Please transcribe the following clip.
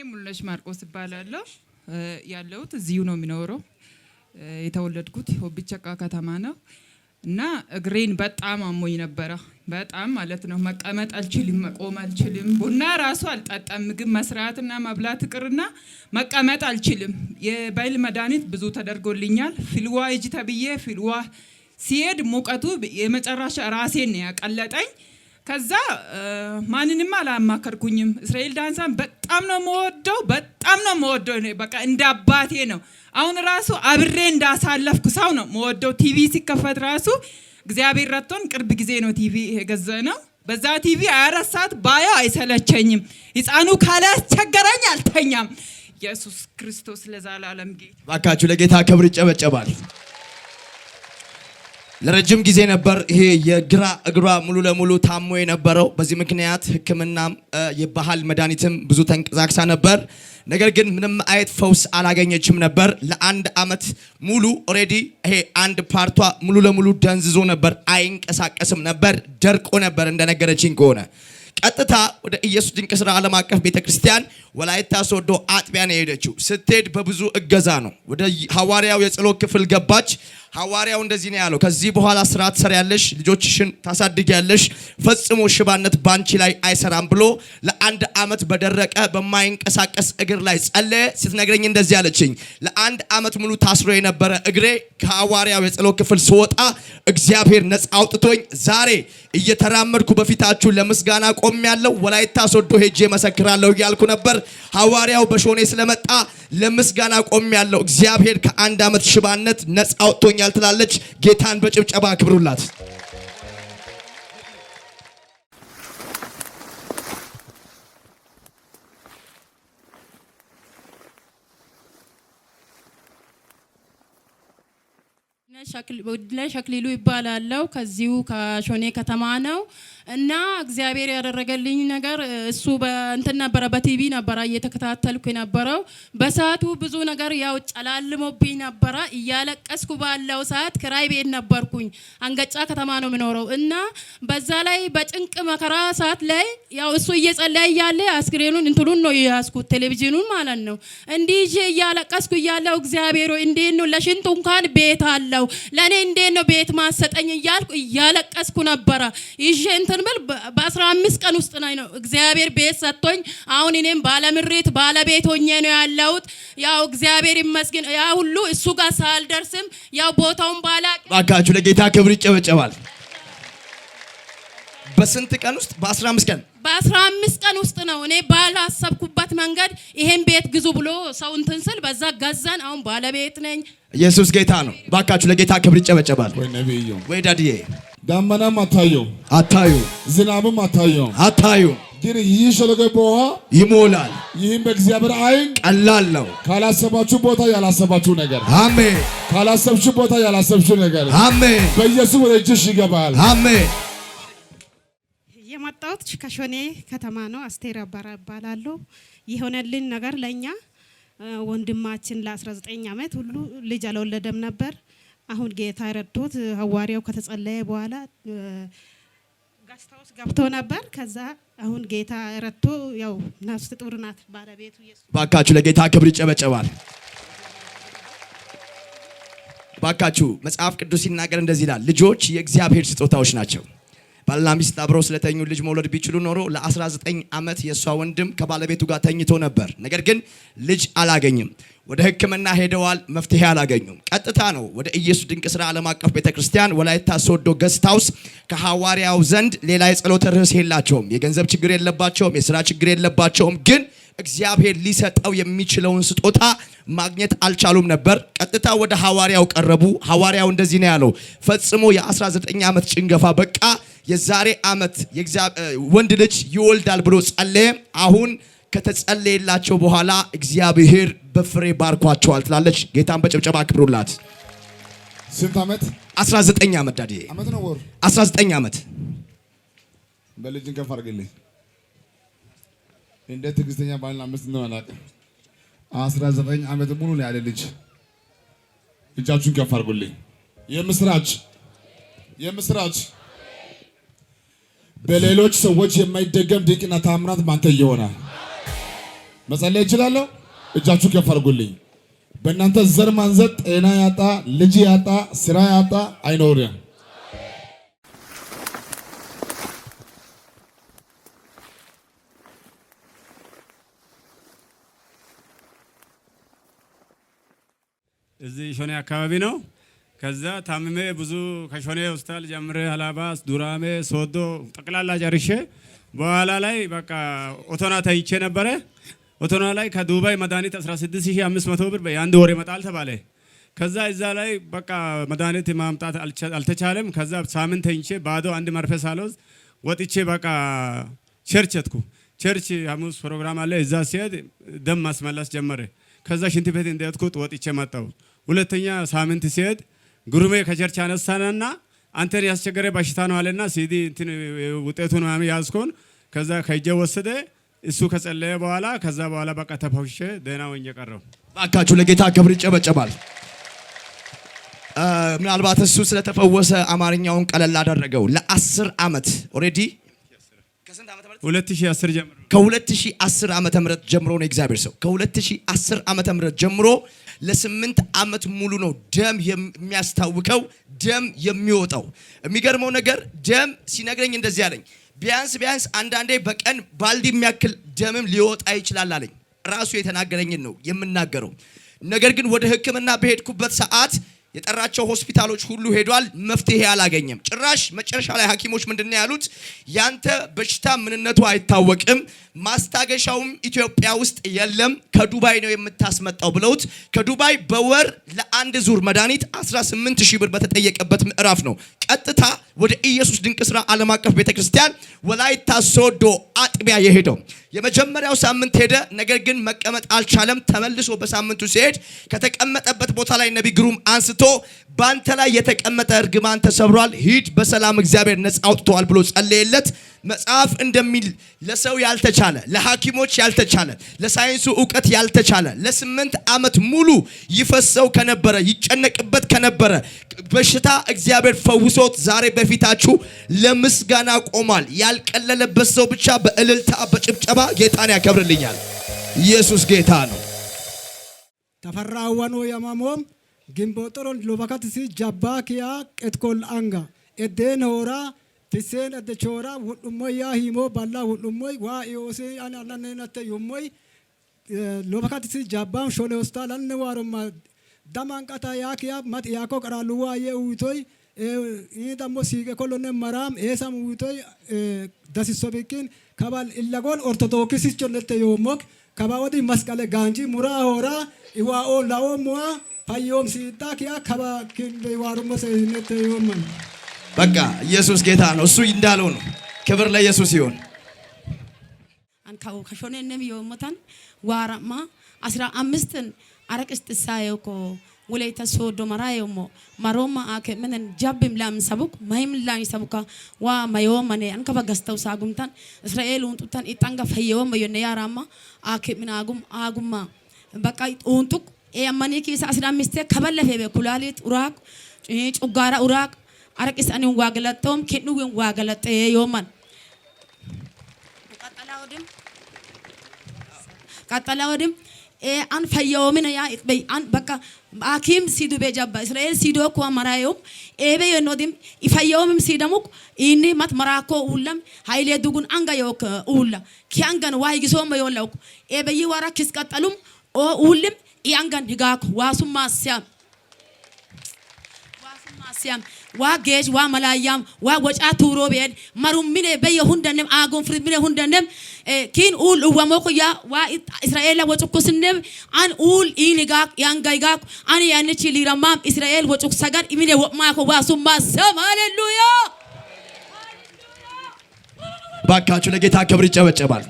ሙሉነሽ ማርቆስ እባላለሁ። ያለሁት እዚሁ ነው የሚኖረው። የተወለድኩት ሆቢቸቃ ከተማ ነው እና እግሬን በጣም አሞኝ ነበረ። በጣም ማለት ነው። መቀመጥ አልችልም፣ መቆም አልችልም። ቡና ራሱ አልጠጣም። ምግብ መስራትና መብላት ቅርና መቀመጥ አልችልም። የባይል መድኃኒት ብዙ ተደርጎልኛል። ፊልዋ እጅ ተብዬ ፊልዋ ሲሄድ ሙቀቱ የመጨረሻ ራሴን ያቀለጠኝ። ከዛ ማንንም አላማከርኩኝም። እስራኤል ዳንሳን በጣም ነው የምወደው፣ በጣም ነው የምወደው። በቃ እንደ አባቴ ነው። አሁን ራሱ አብሬ እንዳሳለፍኩ ሰው ነው የምወደው። ቲቪ ሲከፈት ራሱ እግዚአብሔር ረድቶን ቅርብ ጊዜ ነው ቲቪ የገዛነው። በዛ ቲቪ 24 ሰዓት ባየው አይሰለቸኝም። ሕፃኑ ካላስቸገረኝ አልተኛም። ኢየሱስ ክርስቶስ ለዘላለም ጌታ። ባካችሁ ለጌታ ክብር ይጨበጨባል። ለረጅም ጊዜ ነበር ይሄ የግራ እግሯ ሙሉ ለሙሉ ታሞ የነበረው። በዚህ ምክንያት ሕክምናም የባህል መድኃኒትም ብዙ ተንቀሳቅሳ ነበር። ነገር ግን ምንም አይነት ፈውስ አላገኘችም ነበር። ለአንድ አመት ሙሉ ኦሬዲ ይሄ አንድ ፓርቷ ሙሉ ለሙሉ ደንዝዞ ነበር፣ አይንቀሳቀስም ነበር፣ ደርቆ ነበር እንደነገረችኝ ከሆነ። ቀጥታ ወደ ኢየሱስ ድንቅ ስራ ዓለም አቀፍ ቤተክርስቲያን ወላይታ ሶዶ አጥቢያ ነው የሄደችው። ስትሄድ በብዙ እገዛ ነው። ወደ ሐዋርያው የጸሎት ክፍል ገባች። ሐዋርያው እንደዚህ ነው ያለው፣ ከዚህ በኋላ ስራ ትሰሪያለሽ፣ ልጆችሽን ታሳድጊያለሽ፣ ፈጽሞ ሽባነት ባንቺ ላይ አይሰራም ብሎ ለአንድ አመት በደረቀ በማይንቀሳቀስ እግር ላይ ጸለየ። ስትነግረኝ እንደዚህ አለችኝ፣ ለአንድ አመት ሙሉ ታስሮ የነበረ እግሬ ከሐዋርያው የጸሎት ክፍል ስወጣ እግዚአብሔር ነፃ አውጥቶኝ ዛሬ እየተራመድኩ በፊታችሁ ለምስጋና ቆሜያለሁ። ወላይታ ሶዶ ሄጄ መሰክራለሁ እያልኩ ነበር። ሐዋርያው በሾኔ ስለመጣ ለምስጋና ቆሜያለሁ። እግዚአብሔር ከአንድ አመት ሽባነት ነፃ አውጥቶኛል ትላለች። ጌታን በጭብጨባ አክብሩላት። ሸክሊሉ ይባላል። ከዚሁ ከሾኔ ከተማ ነው እና እግዚአብሔር ያደረገልኝ ነገር እሱ በእንትን ነበረ፣ በቲቪ ነበረ እየተከታተልኩ የነበረው። በሰዓቱ ብዙ ነገር ያው ጨላልሞብኝ ነበረ። እያለቀስኩ ባለው ሰዓት ክራይ ቤት ነበርኩኝ። አንገጫ ከተማ ነው የምኖረው እና በዛ ላይ በጭንቅ መከራ ሰዓት ላይ ያው እሱ እየጸለየ እያለ አስክሬኑን እንትሉን ነው ያስኩት፣ ቴሌቪዥኑን ማለት ነው። እንዲህ እያለቀስኩ እያለው እግዚአብሔር እንዴት ነው ለሽንቱ እንኳን ቤት አለው ለኔ እንዴት ነው ቤት ማሰጠኝ እያልኩ እያለቀስኩ ነበረ። ይዤ እንትን ብል በ15 ቀን ውስጥ ነው እግዚአብሔር ቤት ሰጥቶኝ አሁን እኔም ባለምሪት ባለቤት ሆኜ ነው ያለሁት። ያው እግዚአብሔር ይመስገን። ያ ሁሉ እሱ ጋር ሳልደርስም ያው ቦታውን ባላቅ ባካችሁ ለጌታ ክብር ይጨበጨባል። በስንት ቀን ውስጥ? በ15 ቀን ውስጥ ነው። እኔ ባላሰብኩበት መንገድ ይሄን ቤት ግዙ ብሎ ሰው እንትን ስል በዛ ገዛን። አሁን ባለቤት ነኝ። ኢየሱስ ጌታ ነው። ባካችሁ ለጌታ ክብር ይጨበጨባል። ወይ ነብዩ ወይ ዳዲዬ፣ ዳመናም አታዩ፣ ዝናብም አታዩ፣ ግን ይህ ሸለቆ በውሃ ይሞላል። ይህም በእግዚአብሔር ዓይን ቀላል ነው። ካላሰባችሁ ቦታ ያላሰባችሁ ነገር፣ አሜን። ካላሰብችሁ ቦታ ያላሰብችሁ ነገር፣ አሜን። በኢየሱስ ወደ እጅሽ ይገባል። አሜን። የመጣሁት ከሾኔ ከተማ ነው። አስቴር እባላለሁ። የሆነልን ነገር ለኛ ወንድማችን ለ19 አመት ሁሉ ልጅ አልወለደም ነበር። አሁን ጌታ ረድቶት ሐዋርያው ከተጸለየ በኋላ ጋስታውስ ገብቶ ነበር። ከዛ አሁን ጌታ ረድቶ ያው ነፍስ ጡር ናት ባለቤቱ ኢየሱስ። ባካችሁ ለጌታ ክብር ይጨበጨባል። ባካችሁ መጽሐፍ ቅዱስ ሲናገር እንደዚህ ይላል፣ ልጆች የእግዚአብሔር ስጦታዎች ናቸው። ባልና ሚስት አብረው ስለተኙ ልጅ መውለድ ቢችሉ ኖሮ ለ19 አመት የሷ ወንድም ከባለቤቱ ጋር ተኝቶ ነበር። ነገር ግን ልጅ አላገኝም። ወደ ሕክምና ሄደዋል፣ መፍትሄ አላገኙም። ቀጥታ ነው ወደ ኢየሱስ ድንቅ ስራ ዓለም አቀፍ ቤተክርስቲያን ወላይታ ሶዶ ገስት ሃውስ ከሐዋርያው ዘንድ ሌላ የጸሎት ርዕስ የላቸውም። የገንዘብ ችግር የለባቸውም፣ የስራ ችግር የለባቸውም። ግን እግዚአብሔር ሊሰጠው የሚችለውን ስጦታ ማግኘት አልቻሉም ነበር። ቀጥታ ወደ ሐዋርያው ቀረቡ። ሐዋርያው እንደዚህ ነው ያለው፣ ፈጽሞ የ19 አመት ጭንገፋ በቃ የዛሬ አመት ወንድ ልጅ ይወልዳል ብሎ ጸለየ። አሁን ከተጸለየላቸው በኋላ እግዚአብሔር በፍሬ ባርኳቸዋል ትላለች። ጌታን በጭብጨባ አክብሩላት። ስንት አመት? 19 አመት ዳዲ አመት ነው ወር 19 አመት። በልጅን ከፍ አድርግልኝ። እንደ ትዕግስተኛ ባልና ሚስት ነው አላውቅም። 19 አመት ሙሉ ነው ያለ ልጅ። እጃችሁን ከፍ አድርጉልኝ። የምስራች በሌሎች ሰዎች የማይደገም ድንቅና ታምራት ባንተ ይሆናል። መጸለይ እችላለሁ? እጃችሁ ከፍ አድርጉልኝ። በእናንተ ዘር ማንዘር ጤና ያጣ፣ ልጅ ያጣ፣ ስራ ያጣ አይኖርም። እዚህ ሾኔ አካባቢ ነው። ከዛ ታምሜ ብዙ ከሾኔ ሆስፒታል ጀምሬ ሀላባ፣ ዱራሜ፣ ሶዶ ጠቅላላ ጨርሼ በኋላ ላይ በቃ ኦቶና ተይቼ ነበረ። ኦቶና ላይ ከዱባይ መድኃኒት 16500 ብር የአንድ ወር ይመጣል ተባለ። ከዛ እዛ ላይ በቃ መድኃኒት ማምጣት አልተቻለም። ከዛ ሳምንት ተይቼ ባዶ አንድ መርፌ ሳልወስድ ወጥቼ በቃ ቸርች ሄድኩ። ቸርች ሐሙስ ፕሮግራም አለ። እዛ ሲሄድ ደም ማስመለስ ጀመረ። ከዛ ሽንት ቤት እንደሄድኩት ወጥቼ መጣሁ። ሁለተኛ ሳምንት ሲሄድ ጉሩሜ ከቸርች አነሳናና አንተን ያስቸገረ በሽታ ነው አለና ሲዲ እንትን ውጤቱን ምናምን ያዝኮን ከዛ ከእጄ ወሰደ። እሱ ከጸለየ በኋላ ከዛ በኋላ በቃ ተፈውሼ ደህና ሆኜ ቀረሁ። ባካችሁ ለጌታ ክብር ይጨበጨባል። ምናልባት እሱ ስለተፈወሰ አማርኛውን ቀለል አደረገው። ለ10 ዓመት ኦሬዲ ከስንት ዓመት 2010 ጀምሮ ከ2010 ዓመተ ምህረት ጀምሮ ነው እግዚአብሔር ሰው ከ2010 ዓመተ ምህረት ጀምሮ ለ8 ዓመት ሙሉ ነው ደም የሚያስታውቀው ደም የሚወጣው። የሚገርመው ነገር ደም ሲነግረኝ እንደዚህ አለኝ። ቢያንስ አንዳንዴ በቀን ባልዲ የሚያክል ደምም ሊወጣ ይችላል አለኝ። ራሱ የተናገረኝን ነው የምናገረው። ነገር ግን ወደ ሕክምና በሄድኩበት ሰዓት የጠራቸው ሆስፒታሎች ሁሉ ሄዷል፣ መፍትሄ አላገኘም። ጭራሽ መጨረሻ ላይ ሐኪሞች ምንድነው ያሉት? ያንተ በሽታ ምንነቱ አይታወቅም፣ ማስታገሻውም ኢትዮጵያ ውስጥ የለም፣ ከዱባይ ነው የምታስመጣው ብለውት ከዱባይ በወር ለአንድ ዙር መድኃኒት 18000 ብር በተጠየቀበት ምዕራፍ ነው ቀጥታ ወደ ኢየሱስ ድንቅ ስራ ዓለም አቀፍ ቤተክርስቲያን ወላይታ ሶዶ አጥቢያ የሄደው። የመጀመሪያው ሳምንት ሄደ፣ ነገር ግን መቀመጥ አልቻለም። ተመልሶ በሳምንቱ ሲሄድ ከተቀመጠበት ቦታ ላይ ነብይ ግሩም አንስቶ ባንተ ላይ የተቀመጠ እርግማን ተሰብሯል፣ ሂድ በሰላም እግዚአብሔር ነፃ አውጥቷል ብሎ ጸለየለት። መጽሐፍ እንደሚል ለሰው ያልተቻለ፣ ለሐኪሞች ያልተቻለ፣ ለሳይንሱ ዕውቀት ያልተቻለ ለ8 ዓመት ሙሉ ይፈሰው ከነበረ ይጨነቅበት ከነበረ በሽታ እግዚአብሔር ፈውሶት ዛሬ በፊታችሁ ለምስጋና ቆሟል። ያልቀለለበት ሰው ብቻ በእልልታ በጭብጨባ ጌታን ያከብርልኛል። ኢየሱስ ጌታ ነው። ተፈራወኑ የማሞም ግንቦጥሮን ሎባካትሲ ጃባኪያ ቀትኮል አንጋ ኤዴን ሆራ ፊሴን አደቾራ ሁሉሞያ ሂሞ ባላ ሁሉሞይ ዋ ኢዮሴ አናናነተ ዩሞይ ሎባካትሲ ጃባም ሾሌ ሆስፒታል አንዋሮማ ዳማንቃታ ያኪያ ማት ያኮ ቀራሉዋ የውቶይ ኢዳሞ ሲገ ኮሎነ መራም ኤሳም ውቶይ ዳሲሶቢኪን ከባል ኢላጎን ኦርቶዶክስ ቾለተ ዮሞክ ከባወዲ መስቀለ ጋንጂ ሙራ ሆራ ኢዋኦ ላኦሙዋ ፋዮም ሲጣኪያ ከባ ክንበ ዋሩመ ሰይነት ዮመን በቃ ኢየሱስ ጌታ ነው። እሱ እንዳለው ነው። ክብር ለኢየሱስ ይሁን። አንካው ከሾኔንም ዮሞታን ዋራማ 15ን አረቅስት ሳይኮ ወለይታ ሶዶ መራዮሞ ማሮማ አከ ምንን ጃብም ላም ሰቡክ ማይም ላም ሰቡካ ዋ ማዮማኔ አንከባ ገስተው ሳጉምታን እስራኤል ወንጡታን ኢጣንጋ ፈየወም የነ ያራማ አከ ምን አጉማ በቃ ወንጡክ ያማኔ ኪሳ 15 ከበለፈ በኩላሊት ኡራቅ ጩጋራ ኡራቅ አረቅስ አኔ ዋገለጠውም ከኑ ዋገለጠ የዮማን ቀጠላውድም አን ፈየውምን ያ በይ አን በቃ አኪም ሲዱ በጃባ እስራኤል ሲዶ ኮ መራዮም ኤቤ የኖዲም ይፈየውም ሲደሙክ ኢኒ ማት መራኮ ሁለም ሃይሌ ዱጉን አንጋ የወክ ሁላ ኪያንጋን ዋይ ግሶም የወላው ኤቤ ይዋራ ክስ ቀጠሉም ኦ ሁለም ያንጋን ህጋክ ዋሱማ ሲያም ዋ ጌጅ ዋ መላያም ዋ ወጫ ቱሮ ቤድ ማሩም ሚኔ በየሁንደንም አጎን ፍሪድ ሚኔ ሁንደንም ኪን ኡል ወሞኮ ያ ዋ እስራኤል ወጭኩ ስነብ አን ኡል ኢኒጋ ያንጋይጋ አን ያንቺ ሊራማም እስራኤል ወጭኩ ሰጋር ሚኔ ወማኮ ዋሱማ ሰም ሃሌሉያ። ባካችሁ ለጌታ ክብር ይጨበጨባል።